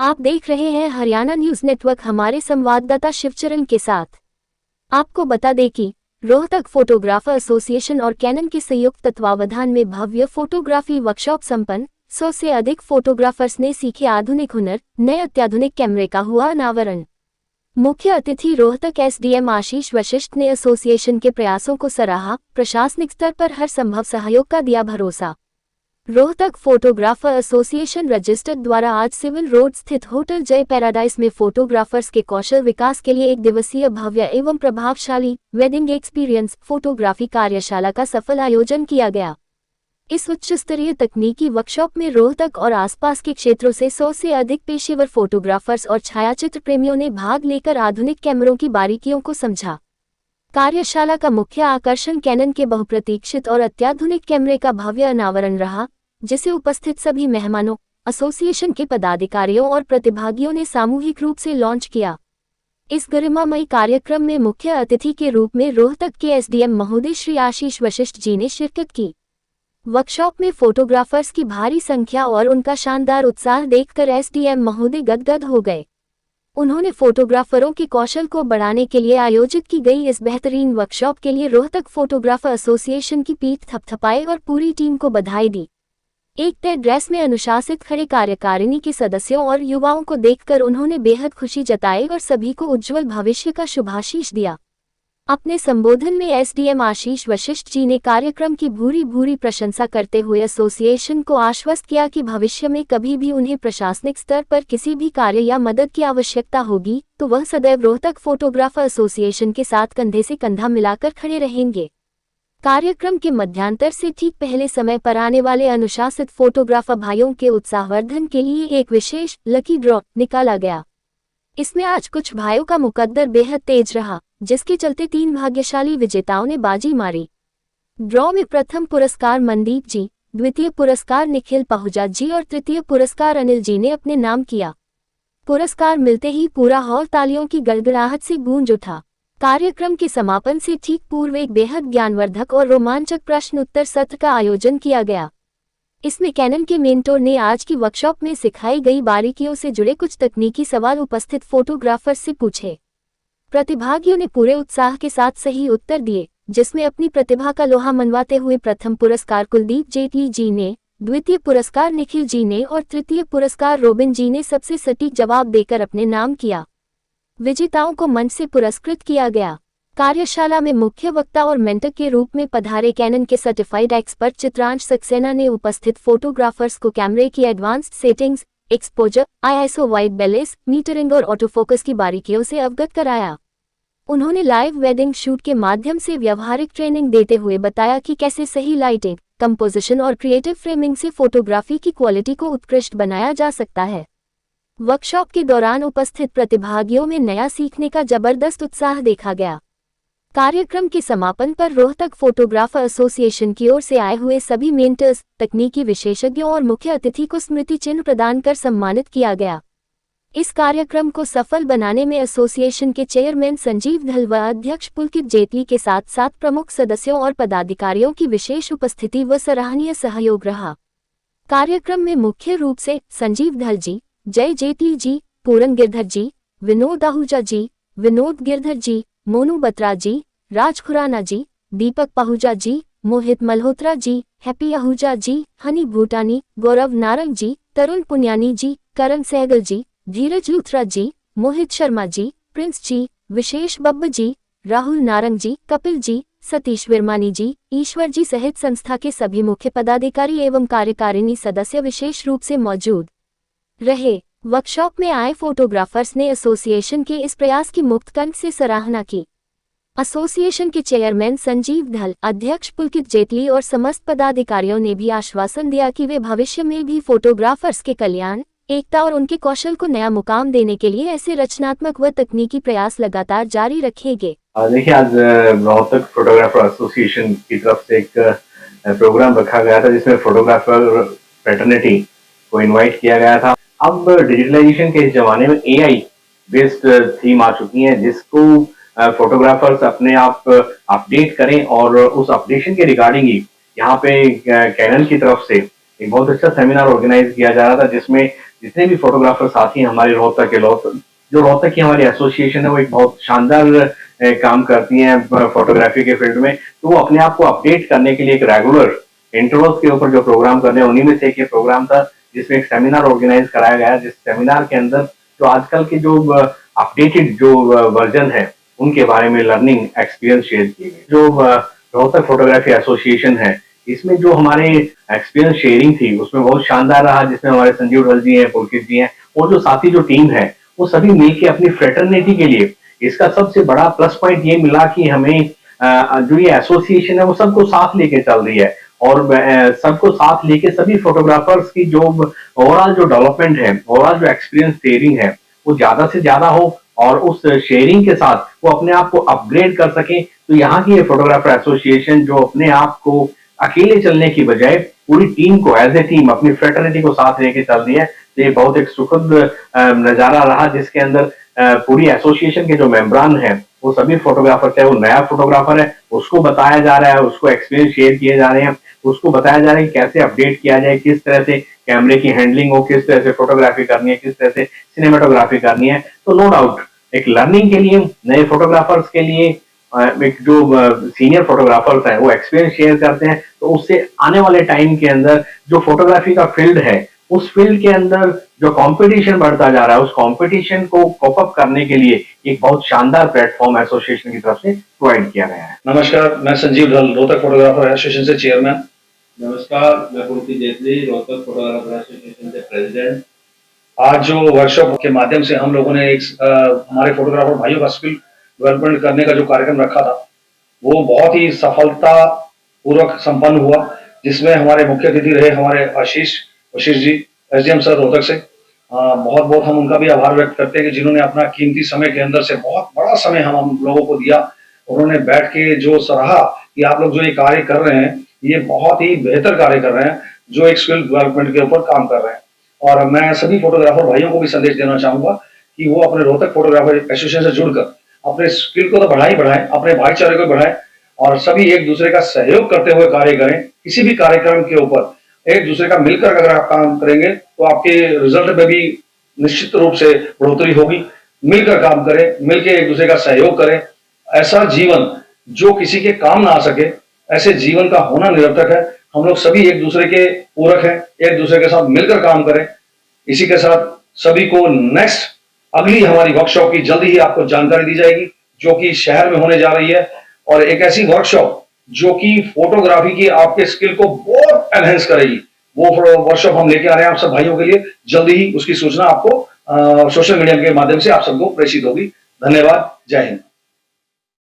आप देख रहे हैं हरियाणा न्यूज नेटवर्क। हमारे संवाददाता शिवचरण के साथ आपको बता दें कि रोहतक फोटोग्राफर एसोसिएशन और कैनन के संयुक्त तत्वावधान में भव्य फोटोग्राफी वर्कशॉप संपन्न। 100 से अधिक फोटोग्राफर्स ने सीखे आधुनिक हुनर, नए अत्याधुनिक कैमरे का हुआ अनावरण। मुख्य अतिथि रोहतक एसडीएम आशीष वशिष्ठ ने एसोसिएशन के प्रयासों को सराहा, प्रशासनिक स्तर पर हर संभव सहयोग का दिया भरोसा। रोहतक फोटोग्राफर एसोसिएशन रजिस्टर्ड द्वारा आज सिविल रोड स्थित होटल जय पैराडाइज में फोटोग्राफर्स के कौशल विकास के लिए एक दिवसीय भव्य एवं प्रभावशाली वेडिंग एक्सपीरियंस फोटोग्राफी कार्यशाला का सफल आयोजन किया गया। इस उच्च स्तरीय तकनीकी वर्कशॉप में रोहतक और आसपास के क्षेत्रों से 100 से अधिक पेशेवर फोटोग्राफर्स और छायाचित्र प्रेमियों ने भाग लेकर आधुनिक कैमरों की बारीकियों को समझा। कार्यशाला का मुख्य आकर्षण कैनन के बहुप्रतीक्षित और अत्याधुनिक कैमरे का भव्य अनावरण रहा, जिसे उपस्थित सभी मेहमानों, एसोसिएशन के पदाधिकारियों और प्रतिभागियों ने सामूहिक रूप से लॉन्च किया। इस गरिमामयी कार्यक्रम में मुख्य अतिथि के रूप में रोहतक के एसडीएम महोदय श्री आशीष वशिष्ठ जी ने शिरकत की। वर्कशॉप में फोटोग्राफर्स की भारी संख्या और उनका शानदार उत्साह देखकर एसडीएम महोदय गदगद हो गए। उन्होंने फोटोग्राफरों के कौशल को बढ़ाने के लिए आयोजित की गई इस बेहतरीन वर्कशॉप के लिए रोहतक फोटोग्राफर एसोसिएशन की पीठ थपथपाई और पूरी टीम को बधाई दी। एक तय ड्रेस में अनुशासित खड़े कार्यकारिणी के सदस्यों और युवाओं को देखकर उन्होंने बेहद खुशी जताई और सभी को उज्जवल भविष्य का शुभाशीष दिया। अपने संबोधन में एसडीएम आशीष वशिष्ठ जी ने कार्यक्रम की भूरी भूरी प्रशंसा करते हुए एसोसिएशन को आश्वस्त किया कि भविष्य में कभी भी उन्हें प्रशासनिक स्तर पर किसी भी कार्य या मदद की आवश्यकता होगी तो वह सदैव रोहतक फोटोग्राफर एसोसिएशन के साथ कंधे से कंधा मिलाकर खड़े रहेंगे। कार्यक्रम के मध्यांतर से ठीक पहले समय पर आने वाले अनुशासित फोटोग्राफर भाइयों के उत्साहवर्धन के लिए एक विशेष लकी ड्रॉ निकाला गया। इसमें आज कुछ भाइयों का मुकद्दर बेहद तेज रहा, जिसके चलते 3 भाग्यशाली विजेताओं ने बाजी मारी। ड्रॉ में प्रथम पुरस्कार मनदीप जी, द्वितीय पुरस्कार निखिल पहुजा जी और तृतीय पुरस्कार अनिल जी ने अपने नाम किया। पुरस्कार मिलते ही पूरा हॉल तालियों की गड़गड़ाहट से गूंज उठा। कार्यक्रम के समापन से ठीक पूर्व एक बेहद ज्ञानवर्धक और रोमांचक प्रश्न उत्तर सत्र का आयोजन किया गया। इसमें कैनन के मेंटोर ने आज की वर्कशॉप में सिखाई गई बारीकियों से जुड़े कुछ तकनीकी सवाल उपस्थित फोटोग्राफर्स से पूछे। प्रतिभागियों ने पूरे उत्साह के साथ सही उत्तर दिए, जिसमें अपनी प्रतिभा का लोहा मनवाते हुए प्रथम पुरस्कार कुलदीप जेटली जी ने, द्वितीय पुरस्कार निखिल जी ने और तृतीय पुरस्कार रोबिन जी ने सबसे सटीक जवाब देकर अपने नाम किया। विजेताओं को मंच से पुरस्कृत किया गया। कार्यशाला में मुख्य वक्ता और मेंटर के रूप में पधारे कैनन के सर्टिफाइड एक्सपर्ट चित्रांश सक्सेना ने उपस्थित फोटोग्राफर्स को कैमरे की advanced settings, exposure, ISO white balance, metering और ऑटोफोकस की बारीकियों से अवगत कराया। उन्होंने लाइव वेडिंग शूट के माध्यम से व्यावहारिक ट्रेनिंग देते हुए बताया कि कैसे सही लाइटिंग, कंपोजिशन और क्रिएटिव फ्रेमिंग से फोटोग्राफी की क्वालिटी को उत्कृष्ट बनाया जा सकता है। वर्कशॉप के दौरान उपस्थित प्रतिभागियों में नया सीखने का जबरदस्त उत्साह देखा गया। कार्यक्रम के समापन पर रोहतक फोटोग्राफर एसोसिएशन की ओर से आए हुए सभी मेंटर्स, तकनीकी विशेषज्ञों और मुख्य अतिथि को स्मृति चिन्ह प्रदान कर सम्मानित किया गया। इस कार्यक्रम को सफल बनाने में एसोसिएशन के चेयरमैन संजीव धल व अध्यक्ष पुलकित जेटली के साथ साथ प्रमुख सदस्यों और पदाधिकारियों की विशेष उपस्थिति व सराहनीय सहयोग रहा। कार्यक्रम में मुख्य रूप से संजीव धल जी, जय जेटली जी, पूरन गिरधर जी, विनोद आहूजा जी, विनोद गिरधर जी, मोनू बत्रा जी, राज खुराना जी, दीपक पहुजा जी, मोहित मल्होत्रा जी, हैप्पी आहूजा जी, हनी भूटानी, गौरव नारंग जी, तरुण पुनियानी जी, करण सहगल जी, धीरज लूथरा जी, मोहित शर्मा जी, प्रिंस जी, विशेष बब्ब जी, राहुल नारंग जी, कपिल जी, सतीश विरमानी जी, ईश्वर जी सहित संस्था के सभी मुख्य पदाधिकारी एवं कार्यकारिणी सदस्य विशेष रूप से मौजूद रहे। वर्कशॉप में आए फोटोग्राफर्स ने एसोसिएशन के इस प्रयास की मुक्त कंठ से सराहना की। एसोसिएशन के चेयरमैन संजीव धल, अध्यक्ष पुलकित जेटली और समस्त पदाधिकारियों ने भी आश्वासन दिया कि वे भविष्य में भी फोटोग्राफर्स के कल्याण, एकता और उनके कौशल को नया मुकाम देने के लिए ऐसे रचनात्मक व तकनीकी प्रयास लगातार जारी रखेंगे। देखिए, आज रोहतक फोटोग्राफर एसोसिएशन की तरफ से एक प्रोग्राम रखा गया था जिसमें फोटोग्राफर फ्रेटर्निटी को इनवाइट किया गया था। अब डिजिटलाइजेशन के इस जमाने में एआई बेस्ड थीम आ चुकी है जिसको फोटोग्राफर्स अपने आप अपडेट करें और उस अपडेशन के रिगार्डिंग ही यहाँ पे कैनन की तरफ से एक बहुत अच्छा सेमिनार ऑर्गेनाइज किया जा रहा था जिसमें जितने भी फोटोग्राफर साथी हमारे रोहतक के जो रोहतक की हमारी एसोसिएशन है वो एक बहुत शानदार काम करती हैं फोटोग्राफी के फील्ड में। तो वो अपने आप को अपडेट करने के लिए एक रेगुलर इंटरवल्स के ऊपर जो प्रोग्राम कर रहे हैं, उन्हीं में से एक ये प्रोग्राम था जिसमें एक सेमिनार ऑर्गेनाइज कराया गया, जिस सेमिनार के अंदर जो आजकल के जो अपडेटेड जो वर्जन है उनके बारे में लर्निंग एक्सपीरियंस शेयर किए गए। जो रोहतक फोटोग्राफी एसोसिएशन है, इसमें जो हमारे एक्सपीरियंस शेयरिंग थी उसमें बहुत शानदार रहा, जिसमें हमारे संजीव ढल जी हैं, पुलकित जी हैं और जो साथी जो टीम है वो सभी मिलकर अपनी फ्रेटर्निटी के लिए, इसका सबसे बड़ा प्लस पॉइंट ये मिला कि हमें जो ये एसोसिएशन है वो सबको साथ लेके चल रही है और सबको साथ लेके सभी फोटोग्राफर्स की जो ओवरऑल जो डेवलपमेंट है, ओवरऑल जो एक्सपीरियंस शेयरिंग है वो ज्यादा से ज्यादा हो और उस शेयरिंग के साथ वो अपने आप को अपग्रेड कर सके। तो यहाँ की ये फोटोग्राफर एसोसिएशन जो अपने आप को अकेले चलने की बजाय पूरी टीम को एज ए टीम अपनी फ्रेटर्निटी को साथ लेके चल रही है, तो ये बहुत एक सुखद नजारा रहा, जिसके अंदर पूरी एसोसिएशन के जो मेंबरान हैं वो सभी फोटोग्राफर, चाहे वो नया फोटोग्राफर है उसको बताया जा रहा है, उसको एक्सपीरियंस शेयर किए जा रहे हैं, उसको बताया जा रहा है कि कैसे अपडेट किया जाए, किस तरह से कैमरे की हैंडलिंग हो, किस तरह से फोटोग्राफी करनी है, किस तरह से सिनेमाटोग्राफी करनी है। तो नो डाउट एक लर्निंग के लिए, नए फोटोग्राफर्स के लिए, एक जो सीनियर फोटोग्राफर्स हैं वो एक्सपीरियंस शेयर करते हैं, तो उससे आने वाले टाइम के अंदर जो फोटोग्राफी का फील्ड है उस फील्ड के अंदर जो कंपटीशन बढ़ता जा रहा है, उस कंपटीशन को कॉप अप करने के लिए एक बहुत शानदार प्लेटफॉर्म एसोसिएशन की तरफ से प्रोवाइड किया गया है। नमस्कार, मैं संजीव ढल, रोहतक फोटोग्राफर एसोसिएशन से चेयरमैन। नमस्कार, मैं पुलकित जेतली, रोहतक फोटोग्राफर एसोसिएशन से प्रेसिडेंट। आज जो वर्कशॉप के माध्यम से हम लोगों ने हमारे फोटोग्राफर भाइयों का स्किल डेवलपमेंट करने का जो कार्यक्रम रखा था वो बहुत ही सफलता पूर्वक संपन्न हुआ, जिसमें हमारे मुख्य अतिथि रहे हमारे आशीष जी, एसडीएम सर रोहतक से। बहुत बहुत हम उनका भी आभार व्यक्त करते हैं कि जिन्होंने अपना कीमती समय के अंदर से बहुत बड़ा समय हम लोगों को दिया। उन्होंने बैठ के जो सराहा कि आप लोग जो ये कार्य कर रहे हैं ये बहुत ही बेहतर कार्य कर रहे हैं, जो एक स्किल डेवलपमेंट के ऊपर काम कर रहे हैं। और मैं सभी फोटोग्राफर भाइयों को भी संदेश देना चाहूंगा कि वो अपने रोहतक फोटोग्राफर एसोसिएशन से जुड़कर अपने स्किल को तो बढ़ाएं, अपने भाईचारे को बढ़ाएं और सभी एक दूसरे का सहयोग करते हुए कार्य करें। किसी भी कार्यक्रम के ऊपर एक दूसरे का मिलकर अगर आप काम करेंगे तो आपके रिजल्ट में भी निश्चित रूप से बढ़ोतरी होगी। मिलकर काम करें, मिलकर एक दूसरे का सहयोग करें। ऐसा जीवन जो किसी के काम ना आ सके, ऐसे जीवन का होना निरर्थक है। हम लोग सभी एक दूसरे के पूरक हैं, एक दूसरे के साथ मिलकर काम करें। इसी के साथ सभी को नेक्स्ट अगली हमारी वर्कशॉप की जल्दी ही आपको जानकारी दी जाएगी, जो कि शहर में होने जा रही है, और एक ऐसी वर्कशॉप जो कि फोटोग्राफी की आपके स्किल को बहुत एनहेंस करेगी। वो वर्कशॉप हम लेके आ रहे हैं आप सब भाइयों के लिए। जल्दी ही उसकी सूचना आपको सोशल मीडिया के माध्यम से आप सबको प्रेषित होगी। धन्यवाद, जय हिंद।